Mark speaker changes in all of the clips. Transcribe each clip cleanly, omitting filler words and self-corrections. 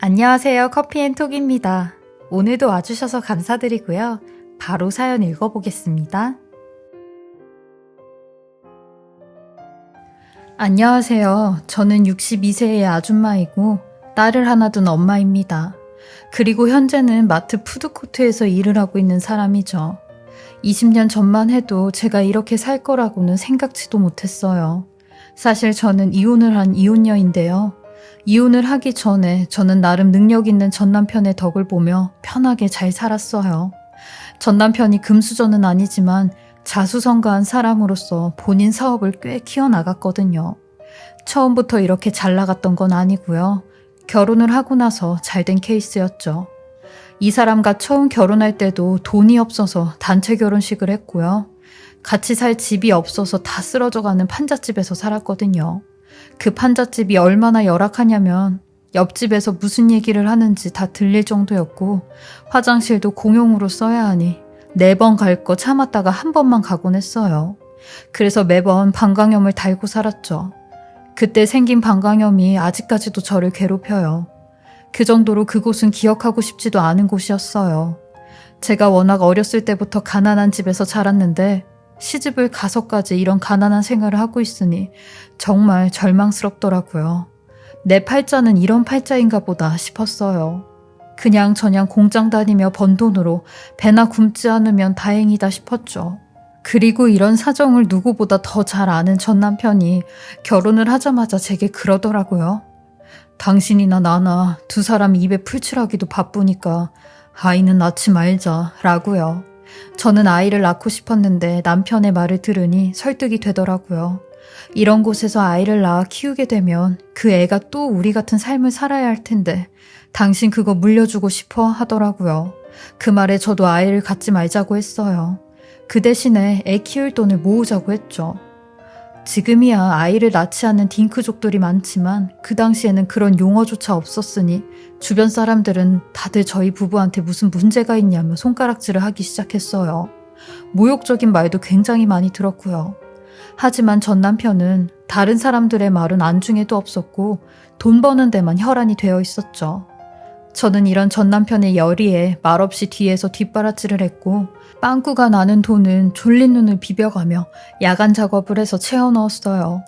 Speaker 1: 안녕하세요. 커피앤톡입니다. 오늘도 와주셔서 감사드리고요. 바로 사연 읽어보겠습니다. 안녕하세요. 저는 62세의 아줌마이고 딸을 하나 둔 엄마입니다. 그리고 현재는 마트 푸드코트에서 일을 하고 있는 사람이죠. 20년 전만 해도 제가 이렇게 살 거라고는 생각지도 못했어요. 사실 저는 이혼을 한 이혼녀인데요. 이혼을 하기 전에 저는 나름 능력 있는 전남편의 덕을 보며 편하게 잘 살았어요. 전남편이 금수저는 아니지만 자수성가한 사람으로서 본인 사업을 꽤 키워나갔거든요. 처음부터 이렇게 잘 나갔던 건 아니고요. 결혼을 하고 나서 잘된 케이스였죠. 이 사람과 처음 결혼할 때도 돈이 없어서 단체 결혼식을 했고요. 같이 살 집이 없어서 다 쓰러져가는 판잣집에서 살았거든요. 그 판잣집이 얼마나 열악하냐면 옆집에서 무슨 얘기를 하는지 다 들릴 정도였고 화장실도 공용으로 써야 하니 4번 갈 거 참았다가 한 번만 가곤 했어요. 그래서 매번 방광염을 달고 살았죠. 그때 생긴 방광염이 아직까지도 저를 괴롭혀요. 그 정도로 그곳은 기억하고 싶지도 않은 곳이었어요. 제가 워낙 어렸을 때부터 가난한 집에서 자랐는데 시집을 가서까지 이런 가난한 생활을 하고 있으니 정말 절망스럽더라고요. 내 팔자는 이런 팔자인가 보다 싶었어요. 그냥 저냥 공장 다니며 번 돈으로 배나 굶지 않으면 다행이다 싶었죠. 그리고 이런 사정을 누구보다 더 잘 아는 전 남편이 결혼을 하자마자 제게 그러더라고요. 당신이나 나나 두 사람 입에 풀칠하기도 바쁘니까 아이는 낳지 말자 라고요. 저는 아이를 낳고 싶었는데 남편의 말을 들으니 설득이 되더라고요. 이런 곳에서 아이를 낳아 키우게 되면 그 애가 또 우리 같은 삶을 살아야 할 텐데 당신 그거 물려주고 싶어 하더라고요. 그 말에 저도 아이를 갖지 말자고 했어요. 그 대신에 애 키울 돈을 모으자고 했죠. 지금이야 아이를 낳지 않는 딩크족들이 많지만 그 당시에는 그런 용어조차 없었으니 주변 사람들은 다들 저희 부부한테 무슨 문제가 있냐며 손가락질을 하기 시작했어요. 모욕적인 말도 굉장히 많이 들었고요. 하지만 전 남편은 다른 사람들의 말은 안중에도 없었고 돈 버는 데만 혈안이 되어 있었죠. 저는 이런 전 남편의 열의에 말없이 뒤에서 뒷바라지를 했고 빵꾸가 나는 돈은 졸린 눈을 비벼가며 야간 작업을 해서 채워 넣었어요.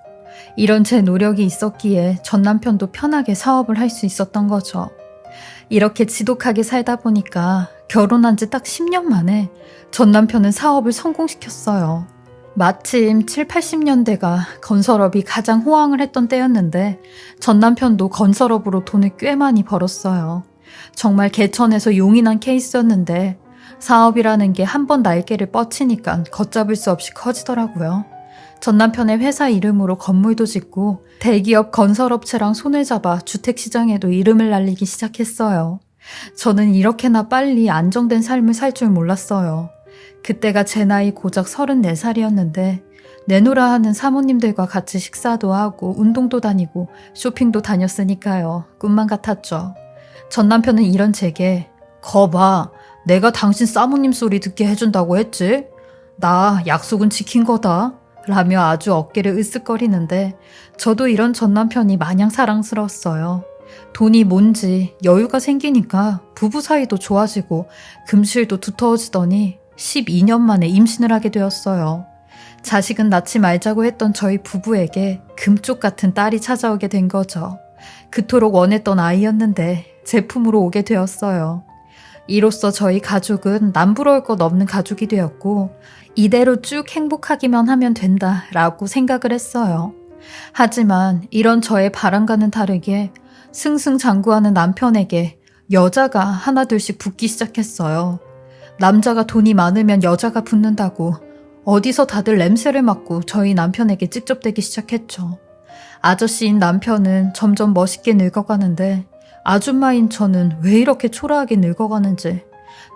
Speaker 1: 이런 제 노력이 있었기에 전 남편도 편하게 사업을 할 수 있었던 거죠. 이렇게 지독하게 살다 보니까 결혼한 지 딱 10년 만에 전 남편은 사업을 성공시켰어요. 마침 7, 80년대가 건설업이 가장 호황을 했던 때였는데 전 남편도 건설업으로 돈을 꽤 많이 벌었어요. 정말 개천에서 용이 난 케이스였는데 사업이라는 게 한 번 날개를 뻗치니까 걷잡을 수 없이 커지더라고요. 전 남편의 회사 이름으로 건물도 짓고 대기업 건설업체랑 손을 잡아 주택시장에도 이름을 날리기 시작했어요. 저는 이렇게나 빨리 안정된 삶을 살 줄 몰랐어요. 그때가 제 나이 고작 34살이었는데 내노라 하는 사모님들과 같이 식사도 하고 운동도 다니고 쇼핑도 다녔으니까요. 꿈만 같았죠. 전 남편은 이런 제게 거봐, 내가 당신 사모님 소리 듣게 해준다고 했지? 나 약속은 지킨 거다 라며 아주 어깨를 으쓱거리는데 저도 이런 전 남편이 마냥 사랑스러웠어요. 돈이 뭔지 여유가 생기니까 부부 사이도 좋아지고 금실도 두터워지더니 12년 만에 임신을 하게 되었어요. 자식은 낳지 말자고 했던 저희 부부에게 금쪽 같은 딸이 찾아오게 된 거죠. 그토록 원했던 아이였는데 제품으로 오게 되었어요. 이로써 저희 가족은 남부러울 것 없는 가족이 되었고 이대로 쭉 행복하기만 하면 된다라고 생각을 했어요. 하지만 이런 저의 바람과는 다르게 승승장구하는 남편에게 여자가 하나둘씩 붙기 시작했어요. 남자가 돈이 많으면 여자가 붙는다고 어디서 다들 냄새를 맡고 저희 남편에게 찝쩍대기 시작했죠. 아저씨인 남편은 점점 멋있게 늙어가는데 아줌마인 저는 왜 이렇게 초라하게 늙어가는지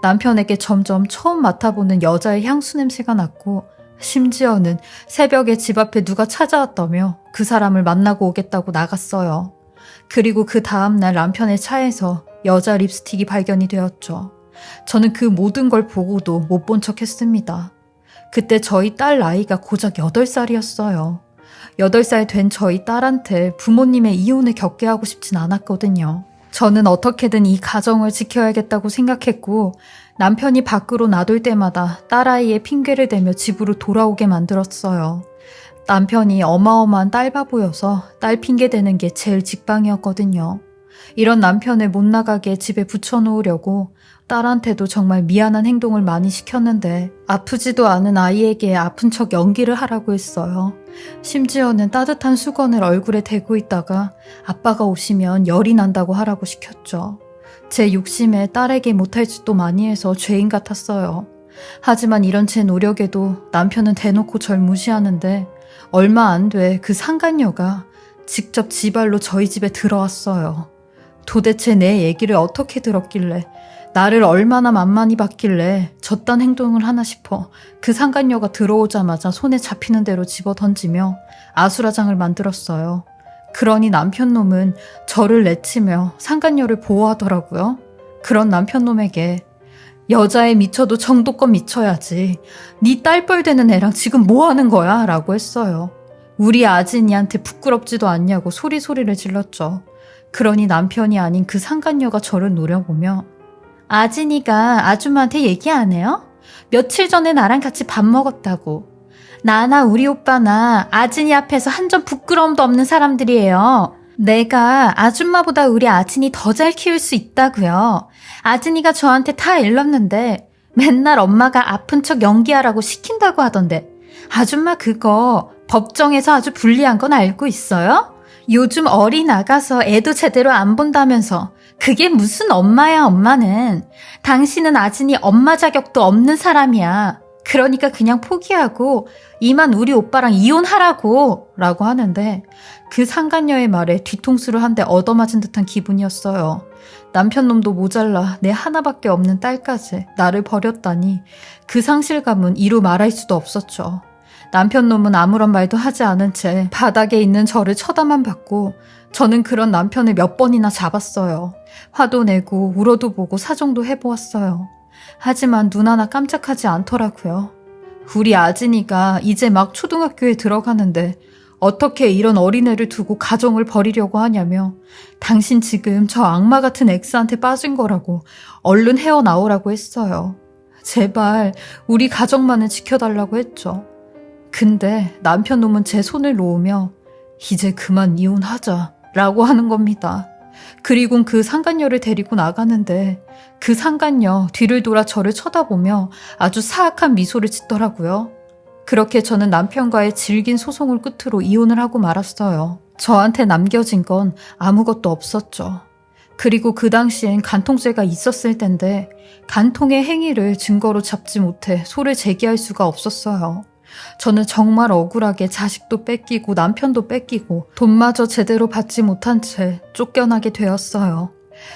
Speaker 1: 남편에게 점점 처음 맡아보는 여자의 향수 냄새가 났고 심지어는 새벽에 집 앞에 누가 찾아왔다며 그 사람을 만나고 오겠다고 나갔어요. 그리고 그 다음날 남편의 차에서 여자 립스틱이 발견이 되었죠. 저는 그 모든 걸 보고도 못 본 척 했습니다. 그때 저희 딸 나이가 고작 8살이었어요. 8살 된 저희 딸한테 부모님의 이혼을 겪게 하고 싶진 않았거든요. 저는 어떻게든 이 가정을 지켜야겠다고 생각했고 남편이 밖으로 나돌 때마다 딸아이의 핑계를 대며 집으로 돌아오게 만들었어요. 남편이 어마어마한 딸바보여서 딸 핑계 대는 게 제일 직방이었거든요. 이런 남편을 못 나가게 집에 붙여놓으려고 딸한테도 정말 미안한 행동을 많이 시켰는데 아프지도 않은 아이에게 아픈 척 연기를 하라고 했어요. 심지어는 따뜻한 수건을 얼굴에 대고 있다가 아빠가 오시면 열이 난다고 하라고 시켰죠. 제 욕심에 딸에게 못할 짓도 많이 해서 죄인 같았어요. 하지만 이런 제 노력에도 남편은 대놓고 절 무시하는데 얼마 안 돼 그 상간녀가 직접 지 발로 저희 집에 들어왔어요. 도대체 내 얘기를 어떻게 들었길래 나를 얼마나 만만히 봤길래 저딴 행동을 하나 싶어 그 상간녀가 들어오자마자 손에 잡히는 대로 집어던지며 아수라장을 만들었어요. 그러니 남편놈은 저를 내치며 상간녀를 보호하더라고요. 그런 남편놈에게 여자에 미쳐도 정도껏 미쳐야지. 네 딸뻘 되는 애랑 지금 뭐 하는 거야? 라고 했어요. 우리 아진이한테 부끄럽지도 않냐고 소리를 질렀죠. 그러니 남편이 아닌 그 상간녀가 저를 노려보며 아진이가 아줌마한테 얘기 안 해요? 며칠 전에 나랑 같이 밥 먹었다고. 나나 우리 오빠나 아진이 앞에서 한 점 부끄러움도 없는 사람들이에요. 내가 아줌마보다 우리 아진이 더 잘 키울 수 있다고요. 아진이가 저한테 다 일렀는데 맨날 엄마가 아픈 척 연기하라고 시킨다고 하던데 아줌마 그거 법정에서 아주 불리한 건 알고 있어요? 요즘 어리 나가서 애도 제대로 안 본다면서 그게 무슨 엄마야 엄마는. 당신은 아진이 엄마 자격도 없는 사람이야. 그러니까 그냥 포기하고 이만 우리 오빠랑 이혼하라고 라고 하는데 그 상간녀의 말에 뒤통수를 한 대 얻어맞은 듯한 기분이었어요. 남편놈도 모자라 내 하나밖에 없는 딸까지 나를 버렸다니 그 상실감은 이루 말할 수도 없었죠. 남편놈은 아무런 말도 하지 않은 채 바닥에 있는 저를 쳐다만 봤고 저는 그런 남편을 몇 번이나 잡았어요. 화도 내고 울어도 보고 사정도 해보았어요. 하지만 눈 하나 깜짝하지 않더라고요. 우리 아진이가 이제 막 초등학교에 들어가는데 어떻게 이런 어린애를 두고 가정을 버리려고 하냐며 당신 지금 저 악마 같은 엑스한테 빠진 거라고 얼른 헤어나오라고 했어요. 제발 우리 가정만은 지켜달라고 했죠. 근데 남편놈은 제 손을 놓으며 이제 그만 이혼하자 라고 하는 겁니다. 그리고 그 상간녀를 데리고 나가는데 그 상간녀 뒤를 돌아 저를 쳐다보며 아주 사악한 미소를 짓더라고요. 그렇게 저는 남편과의 질긴 소송을 끝으로 이혼을 하고 말았어요. 저한테 남겨진 건 아무것도 없었죠. 그리고 그 당시엔 간통죄가 있었을 텐데 간통의 행위를 증거로 잡지 못해 소를 제기할 수가 없었어요. 저는 정말 억울하게 자식도 뺏기고 남편도 뺏기고 돈마저 제대로 받지 못한 채 쫓겨나게 되었어요.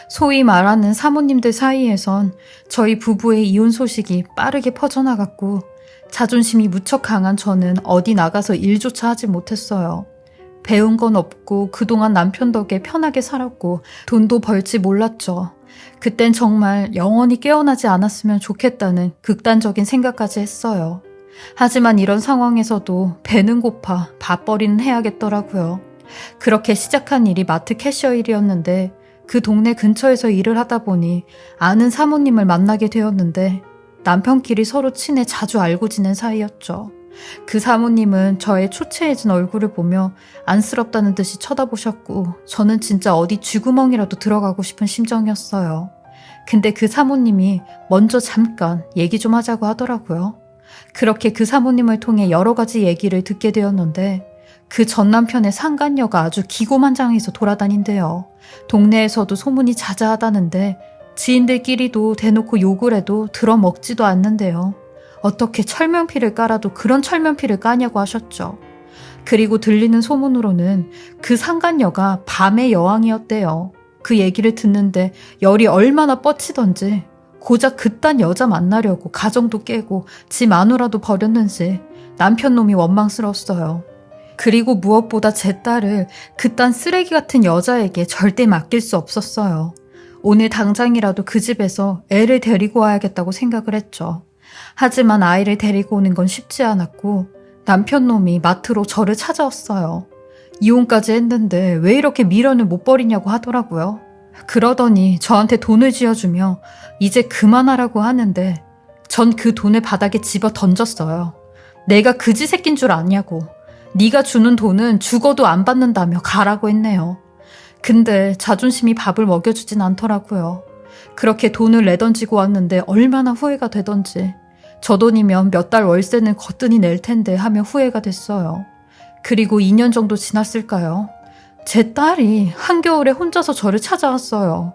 Speaker 1: 소위 말하는 사모님들 사이에선 저희 부부의 이혼 소식이 빠르게 퍼져나갔고 자존심이 무척 강한 저는 어디 나가서 일조차 하지 못했어요. 배운 건 없고 그동안 남편 덕에 편하게 살았고 돈도 벌지 몰랐죠. 그땐 정말 영원히 깨어나지 않았으면 좋겠다는 극단적인 생각까지 했어요. 하지만 이런 상황에서도 배는 고파 밥벌이는 해야겠더라고요. 그렇게 시작한 일이 마트 캐셔 일이었는데 그 동네 근처에서 일을 하다 보니 아는 사모님을 만나게 되었는데 남편끼리 서로 친해 자주 알고 지낸 사이였죠. 그 사모님은 저의 초췌해진 얼굴을 보며 안쓰럽다는 듯이 쳐다보셨고 저는 진짜 어디 쥐구멍이라도 들어가고 싶은 심정이었어요. 근데 그 사모님이 먼저 잠깐 얘기 좀 하자고 하더라고요. 그렇게 그 사모님을 통해 여러 가지 얘기를 듣게 되었는데 그 전 남편의 상간녀가 아주 기고만장해서 돌아다닌대요. 동네에서도 소문이 자자하다는데 지인들끼리도 대놓고 욕을 해도 들어먹지도 않는데요. 어떻게 철면피를 깔아도 그런 철면피를 까냐고 하셨죠. 그리고 들리는 소문으로는 그 상간녀가 밤의 여왕이었대요. 그 얘기를 듣는데 열이 얼마나 뻗치던지 고작 그딴 여자 만나려고 가정도 깨고 지 마누라도 버렸는지 남편놈이 원망스러웠어요. 그리고 무엇보다 제 딸을 그딴 쓰레기 같은 여자에게 절대 맡길 수 없었어요. 오늘 당장이라도 그 집에서 애를 데리고 와야겠다고 생각을 했죠. 하지만 아이를 데리고 오는 건 쉽지 않았고 남편놈이 마트로 저를 찾아왔어요. 이혼까지 했는데 왜 이렇게 미련을 못 버리냐고 하더라고요. 그러더니 저한테 돈을 쥐어주며 이제 그만하라고 하는데 전 그 돈을 바닥에 집어 던졌어요. 내가 그지 새낀 줄 아냐고. 네가 주는 돈은 죽어도 안 받는다며 가라고 했네요. 근데 자존심이 밥을 먹여주진 않더라고요. 그렇게 돈을 내던지고 왔는데 얼마나 후회가 되던지. 저 돈이면 몇 달 월세는 거뜬히 낼 텐데 하며 후회가 됐어요. 그리고 2년 정도 지났을까요? 제 딸이 한겨울에 혼자서 저를 찾아왔어요.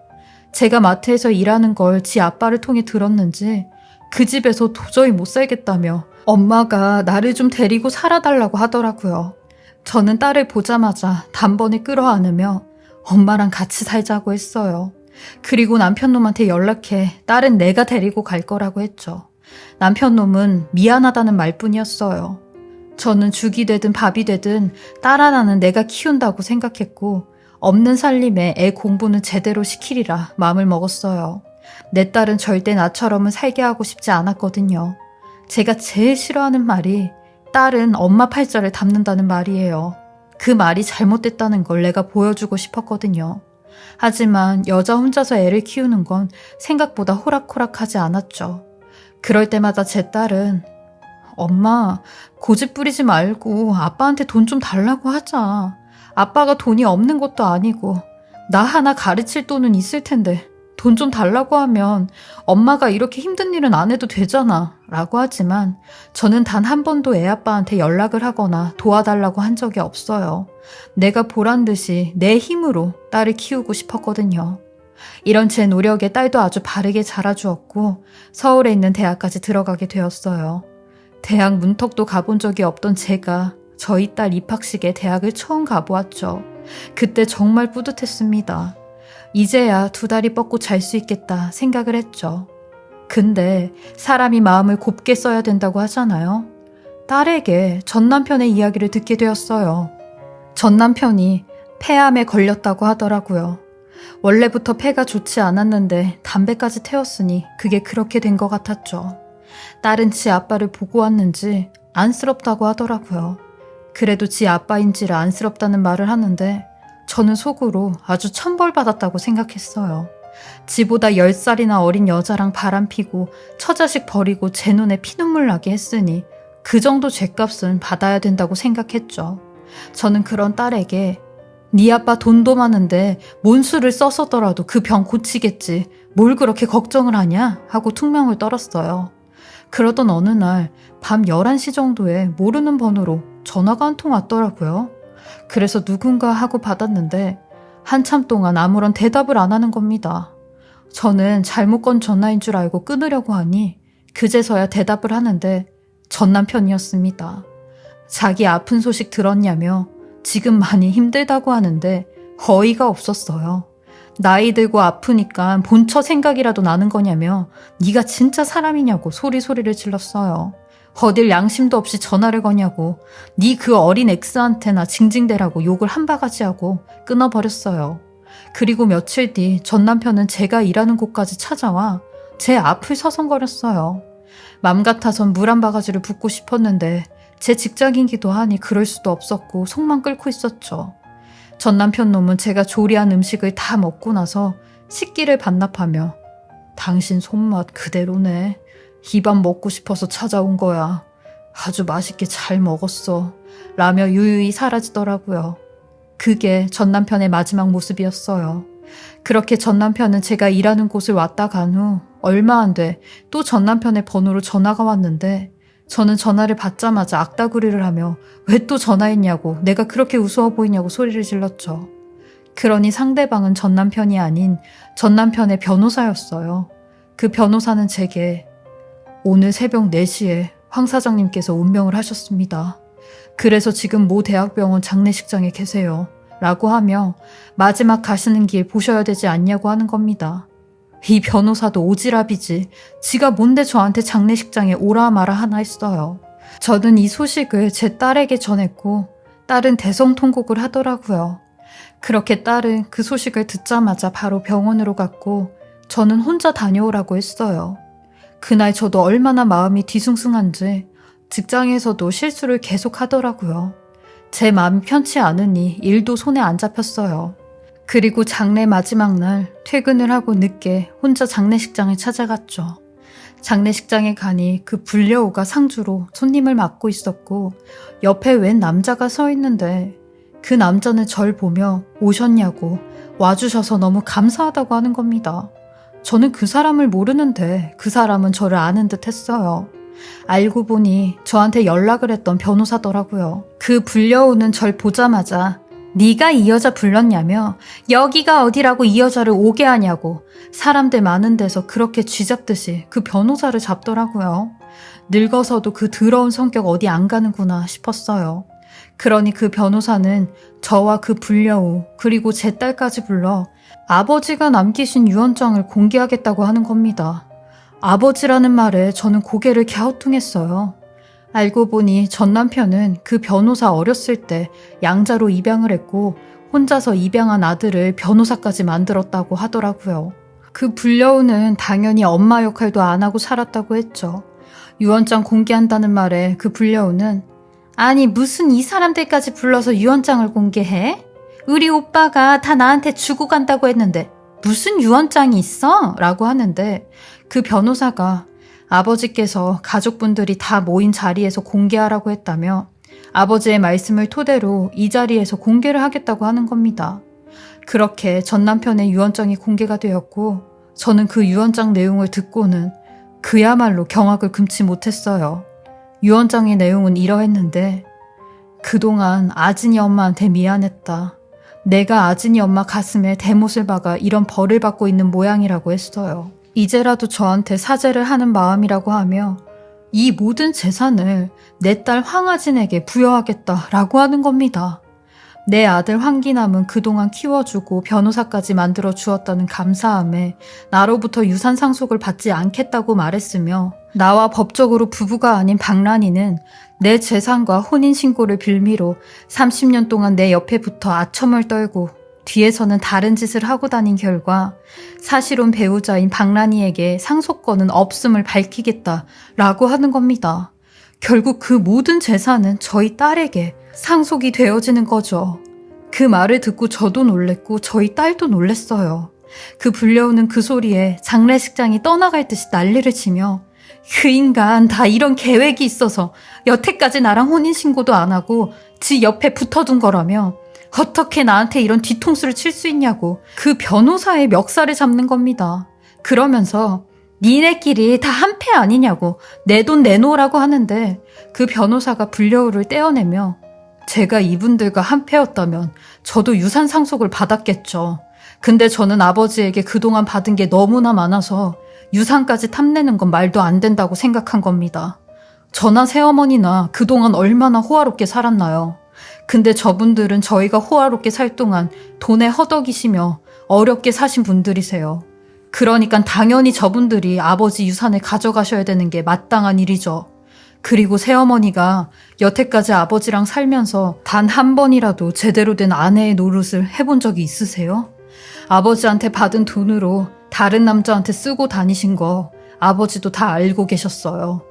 Speaker 1: 제가 마트에서 일하는 걸 지 아빠를 통해 들었는지 그 집에서 도저히 못 살겠다며 엄마가 나를 좀 데리고 살아달라고 하더라고요. 저는 딸을 보자마자 단번에 끌어안으며 엄마랑 같이 살자고 했어요. 그리고 남편놈한테 연락해 딸은 내가 데리고 갈 거라고 했죠. 남편놈은 미안하다는 말뿐이었어요. 저는 죽이 되든 밥이 되든 딸 하나는 내가 키운다고 생각했고 없는 살림에 애 공부는 제대로 시키리라 마음을 먹었어요. 내 딸은 절대 나처럼은 살게 하고 싶지 않았거든요. 제가 제일 싫어하는 말이 딸은 엄마 팔자를 담는다는 말이에요. 그 말이 잘못됐다는 걸 내가 보여주고 싶었거든요. 하지만 여자 혼자서 애를 키우는 건 생각보다 호락호락하지 않았죠. 그럴 때마다 제 딸은 엄마, 고집 부리지 말고 아빠한테 돈 좀 달라고 하자. 아빠가 돈이 없는 것도 아니고 나 하나 가르칠 돈은 있을 텐데 돈 좀 달라고 하면 엄마가 이렇게 힘든 일은 안 해도 되잖아 라고 하지만 저는 단 한 번도 애 아빠한테 연락을 하거나 도와달라고 한 적이 없어요. 내가 보란 듯이 내 힘으로 딸을 키우고 싶었거든요. 이런 제 노력에 딸도 아주 바르게 자라주었고 서울에 있는 대학까지 들어가게 되었어요. 대학 문턱도 가본 적이 없던 제가 저희 딸 입학식에 대학을 처음 가보았죠. 그때 정말 뿌듯했습니다. 이제야 2다리 뻗고 잘 수 있겠다 생각을 했죠. 근데 사람이 마음을 곱게 써야 된다고 하잖아요. 딸에게 전 남편의 이야기를 듣게 되었어요. 전 남편이 폐암에 걸렸다고 하더라고요. 원래부터 폐가 좋지 않았는데 담배까지 태웠으니 그게 그렇게 된 것 같았죠. 딸은 지 아빠를 보고 왔는지 안쓰럽다고 하더라고요. 그래도 지 아빠인지를 안쓰럽다는 말을 하는데 저는 속으로 아주 천벌받았다고 생각했어요. 지보다 10살이나 어린 여자랑 바람피고 처자식 버리고 제 눈에 피눈물 나게 했으니 그 정도 죗값은 받아야 된다고 생각했죠. 저는 그런 딸에게 네 아빠 돈도 많은데 몬수를 써서더라도 그 병 고치겠지. 뭘 그렇게 걱정을 하냐? 하고 퉁명을 떨었어요. 그러던 어느 날 밤 11시 정도에 모르는 번호로 전화가 한 통 왔더라고요. 그래서 누군가 하고 받았는데 한참 동안 아무런 대답을 안 하는 겁니다. 저는 잘못 건 전화인 줄 알고 끊으려고 하니 그제서야 대답을 하는데 전 남편이었습니다. 자기 아픈 소식 들었냐며 지금 많이 힘들다고 하는데 어이가 없었어요. 나이 들고 아프니까 본처 생각이라도 나는 거냐며 네가 진짜 사람이냐고 소리를 질렀어요. 어딜 양심도 없이 전화를 거냐고 네 그 어린 엑스한테나 징징대라고 욕을 한 바가지 하고 끊어버렸어요. 그리고 며칠 뒤 전 남편은 제가 일하는 곳까지 찾아와 제 앞을 서성거렸어요. 맘 같아선 물 한 바가지를 붓고 싶었는데 제 직장인기도 하니 그럴 수도 없었고 속만 끓고 있었죠. 전 남편 놈은 제가 조리한 음식을 다 먹고 나서 식기를 반납하며 당신 손맛 그대로네. 이 밥 먹고 싶어서 찾아온 거야. 아주 맛있게 잘 먹었어. 라며 유유히 사라지더라고요. 그게 전 남편의 마지막 모습이었어요. 그렇게 전 남편은 제가 일하는 곳을 왔다 간 후 얼마 안 돼 또 전 남편의 번호로 전화가 왔는데 저는 전화를 받자마자 악다구리를 하며 왜 또 전화했냐고 내가 그렇게 우스워 보이냐고 소리를 질렀죠. 그러니 상대방은 전 남편이 아닌 전 남편의 변호사였어요. 그 변호사는 제게 오늘 새벽 4시에 황 사장님께서 운명을 하셨습니다. 그래서 지금 모 대학병원 장례식장에 계세요. 라고 하며 마지막 가시는 길 보셔야 되지 않냐고 하는 겁니다. 이 변호사도 오지랖이지. 지가 뭔데 저한테 장례식장에 오라 마라 하나 했어요. 저는 이 소식을 제 딸에게 전했고 딸은 대성통곡을 하더라고요. 그렇게 딸은 그 소식을 듣자마자 바로 병원으로 갔고 저는 혼자 다녀오라고 했어요. 그날 저도 얼마나 마음이 뒤숭숭한지 직장에서도 실수를 계속 하더라고요. 제 마음이 편치 않으니 일도 손에 안 잡혔어요. 그리고 장례 마지막 날 퇴근을 하고 늦게 혼자 장례식장을 찾아갔죠. 장례식장에 가니 그 불려오가 상주로 손님을 맞고 있었고 옆에 웬 남자가 서 있는데 그 남자는 절 보며 오셨냐고 와주셔서 너무 감사하다고 하는 겁니다. 저는 그 사람을 모르는데 그 사람은 저를 아는 듯 했어요. 알고 보니 저한테 연락을 했던 변호사더라고요. 그 불려오는 절 보자마자 네가 이 여자 불렀냐며 여기가 어디라고 이 여자를 오게 하냐고 사람들 많은 데서 그렇게 쥐잡듯이 그 변호사를 잡더라고요. 늙어서도 그 더러운 성격 어디 안 가는구나 싶었어요. 그러니 그 변호사는 저와 그 불려우 그리고 제 딸까지 불러 아버지가 남기신 유언장을 공개하겠다고 하는 겁니다. 아버지라는 말에 저는 고개를 갸우뚱했어요. 알고 보니 전 남편은 그 변호사 어렸을 때 양자로 입양을 했고 혼자서 입양한 아들을 변호사까지 만들었다고 하더라고요. 그 불려우는 당연히 엄마 역할도 안 하고 살았다고 했죠. 유언장 공개한다는 말에 그 불려우는 아니 무슨 이 사람들까지 불러서 유언장을 공개해? 우리 오빠가 다 나한테 주고 간다고 했는데 무슨 유언장이 있어? 라고 하는데 그 변호사가 아버지께서 가족분들이 다 모인 자리에서 공개하라고 했다며 아버지의 말씀을 토대로 이 자리에서 공개를 하겠다고 하는 겁니다. 그렇게 전 남편의 유언장이 공개가 되었고 저는 그 유언장 내용을 듣고는 그야말로 경악을 금치 못했어요. 유언장의 내용은 이러했는데 그동안 아진이 엄마한테 미안했다. 내가 아진이 엄마 가슴에 대못을 박아 이런 벌을 받고 있는 모양이라고 했어요. 이제라도 저한테 사죄를 하는 마음이라고 하며 이 모든 재산을 내 딸 황아진에게 부여하겠다라고 하는 겁니다. 내 아들 황기남은 그동안 키워주고 변호사까지 만들어 주었다는 감사함에 나로부터 유산 상속을 받지 않겠다고 말했으며 나와 법적으로 부부가 아닌 박란이는 내 재산과 혼인신고를 빌미로 30년 동안 내 옆에 붙어 아첨을 떨고 뒤에서는 다른 짓을 하고 다닌 결과 사실혼 배우자인 박란이에게 상속권은 없음을 밝히겠다라고 하는 겁니다. 결국 그 모든 재산은 저희 딸에게 상속이 되어지는 거죠. 그 말을 듣고 저도 놀랬고 저희 딸도 놀랬어요. 그 불려오는 그 소리에 장례식장이 떠나갈 듯이 난리를 치며 그 인간 다 이런 계획이 있어서 여태까지 나랑 혼인신고도 안 하고 지 옆에 붙어둔 거라며 어떻게 나한테 이런 뒤통수를 칠 수 있냐고 그 변호사의 멱살을 잡는 겁니다. 그러면서 니네끼리 다 한패 아니냐고 내 돈 내놓으라고 하는데 그 변호사가 불려우를 떼어내며 제가 이분들과 한패였다면 저도 유산 상속을 받았겠죠. 근데 저는 아버지에게 그동안 받은 게 너무나 많아서 유산까지 탐내는 건 말도 안 된다고 생각한 겁니다. 저나 새어머니나 그동안 얼마나 호화롭게 살았나요? 근데 저분들은 저희가 호화롭게 살 동안 돈에 허덕이시며 어렵게 사신 분들이세요. 그러니까 당연히 저분들이 아버지 유산을 가져가셔야 되는 게 마땅한 일이죠. 그리고 새어머니가 여태까지 아버지랑 살면서 단 한 번이라도 제대로 된 아내의 노릇을 해본 적이 있으세요? 아버지한테 받은 돈으로 다른 남자한테 쓰고 다니신 거 아버지도 다 알고 계셨어요.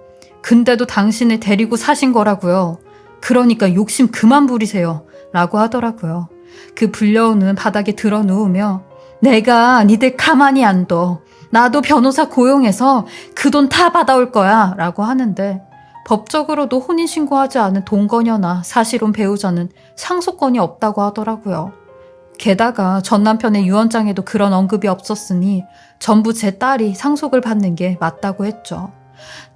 Speaker 1: 근데도 당신을 데리고 사신 거라고요. 그러니까 욕심 그만 부리세요. 라고 하더라고요. 그 불려오는 바닥에 드러 누우며 내가 니들 가만히 안 둬. 나도 변호사 고용해서 그 돈 다 받아올 거야. 라고 하는데 법적으로도 혼인신고하지 않은 동거녀나 사실혼 배우자는 상속권이 없다고 하더라고요. 게다가 전 남편의 유언장에도 그런 언급이 없었으니 전부 제 딸이 상속을 받는 게 맞다고 했죠.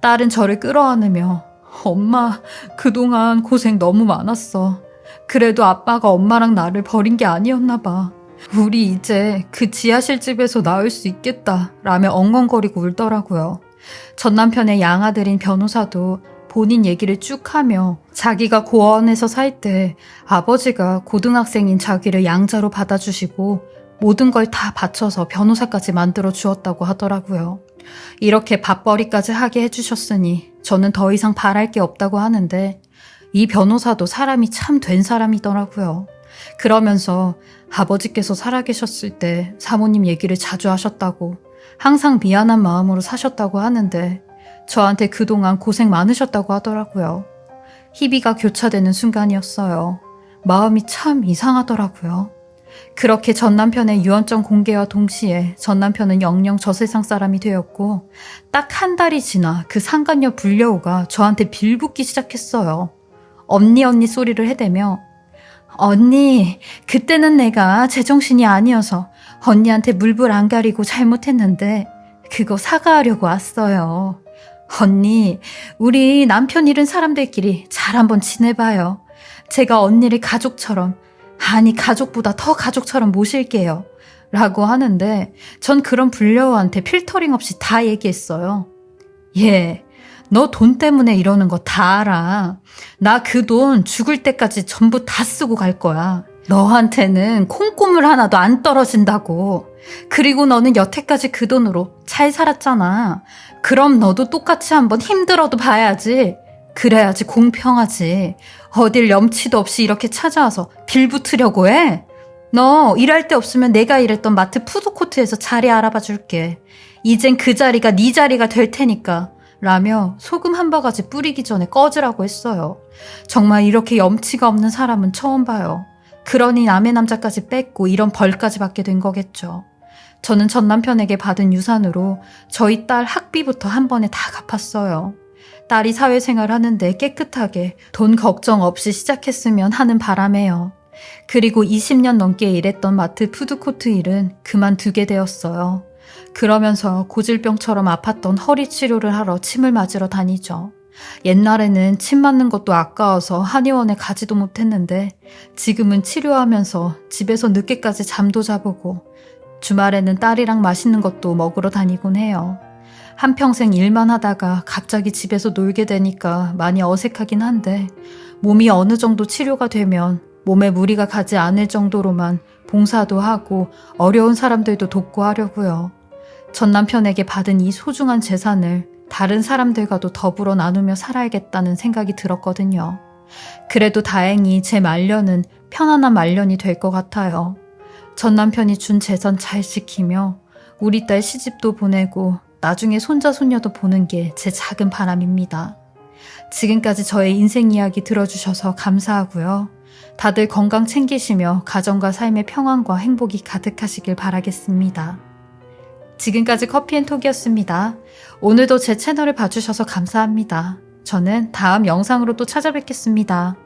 Speaker 1: 딸은 저를 끌어안으며 엄마, 그동안 고생 너무 많았어. 그래도 아빠가 엄마랑 나를 버린 게 아니었나 봐. 우리 이제 그 지하실 집에서 나올 수 있겠다 라며 엉엉거리고 울더라고요. 전 남편의 양아들인 변호사도 본인 얘기를 쭉 하며 자기가 고아원에서 살 때 아버지가 고등학생인 자기를 양자로 받아주시고 모든 걸 다 바쳐서 변호사까지 만들어 주었다고 하더라고요. 이렇게 밥벌이까지 하게 해주셨으니 저는 더 이상 바랄 게 없다고 하는데 이 변호사도 사람이 참 된 사람이더라고요. 그러면서 아버지께서 살아계셨을 때 사모님 얘기를 자주 하셨다고 항상 미안한 마음으로 사셨다고 하는데 저한테 그동안 고생 많으셨다고 하더라고요. 희비가 교차되는 순간이었어요. 마음이 참 이상하더라고요. 그렇게 전 남편의 유언장 공개와 동시에 전 남편은 영영 저 세상 사람이 되었고 딱 한 달이 지나 그 상간녀 불려우가 저한테 빌붙기 시작했어요. 언니 소리를 해대며 언니, 그때는 내가 제정신이 아니어서 언니한테 물불 안 가리고 잘못했는데 그거 사과하려고 왔어요. 언니, 우리 남편 잃은 사람들끼리 잘 한번 지내봐요. 제가 언니를 가족처럼, 아니 가족보다 더 가족처럼 모실게요. 라고 하는데 전 그런 불려우한테 필터링 없이 다 얘기했어요. 예, 너 돈 때문에 이러는 거 다 알아. 나 그 돈 죽을 때까지 전부 다 쓰고 갈 거야. 너한테는 콩고물 하나도 안 떨어진다고. 그리고 너는 여태까지 그 돈으로 잘 살았잖아. 그럼 너도 똑같이 한번 힘들어도 봐야지. 그래야지 공평하지. 어딜 염치도 없이 이렇게 찾아와서 빌붙으려고 해? 너 일할 데 없으면 내가 일했던 마트 푸드코트에서 자리 알아봐 줄게. 이젠 그 자리가 네 자리가 될 테니까. 라며 소금 한 바가지 뿌리기 전에 꺼지라고 했어요. 정말 이렇게 염치가 없는 사람은 처음 봐요. 그러니 남의 남자까지 뺏고 이런 벌까지 받게 된 거겠죠. 저는 전 남편에게 받은 유산으로 저희 딸 학비부터 한 번에 다 갚았어요. 딸이 사회생활 하는데 깨끗하게 돈 걱정 없이 시작했으면 하는 바람에요. 그리고 20년 넘게 일했던 마트 푸드코트 일은 그만두게 되었어요. 그러면서 고질병처럼 아팠던 허리 치료를 하러 침을 맞으러 다니죠. 옛날에는 침 맞는 것도 아까워서 한의원에 가지도 못했는데 지금은 치료하면서 집에서 늦게까지 잠도 자보고 주말에는 딸이랑 맛있는 것도 먹으러 다니곤 해요. 한평생 일만 하다가 갑자기 집에서 놀게 되니까 많이 어색하긴 한데 몸이 어느 정도 치료가 되면 몸에 무리가 가지 않을 정도로만 봉사도 하고 어려운 사람들도 돕고 하려고요. 전 남편에게 받은 이 소중한 재산을 다른 사람들과도 더불어 나누며 살아야겠다는 생각이 들었거든요. 그래도 다행히 제 말년은 편안한 말년이 될 것 같아요. 전 남편이 준 재산 잘 지키며 우리 딸 시집도 보내고 나중에 손자 손녀도 보는 게 제 작은 바람입니다. 지금까지 저의 인생 이야기 들어주셔서 감사하고요. 다들 건강 챙기시며 가정과 삶의 평안과 행복이 가득하시길 바라겠습니다. 지금까지 커피앤톡이었습니다. 오늘도 제 채널을 봐주셔서 감사합니다. 저는 다음 영상으로 또 찾아뵙겠습니다.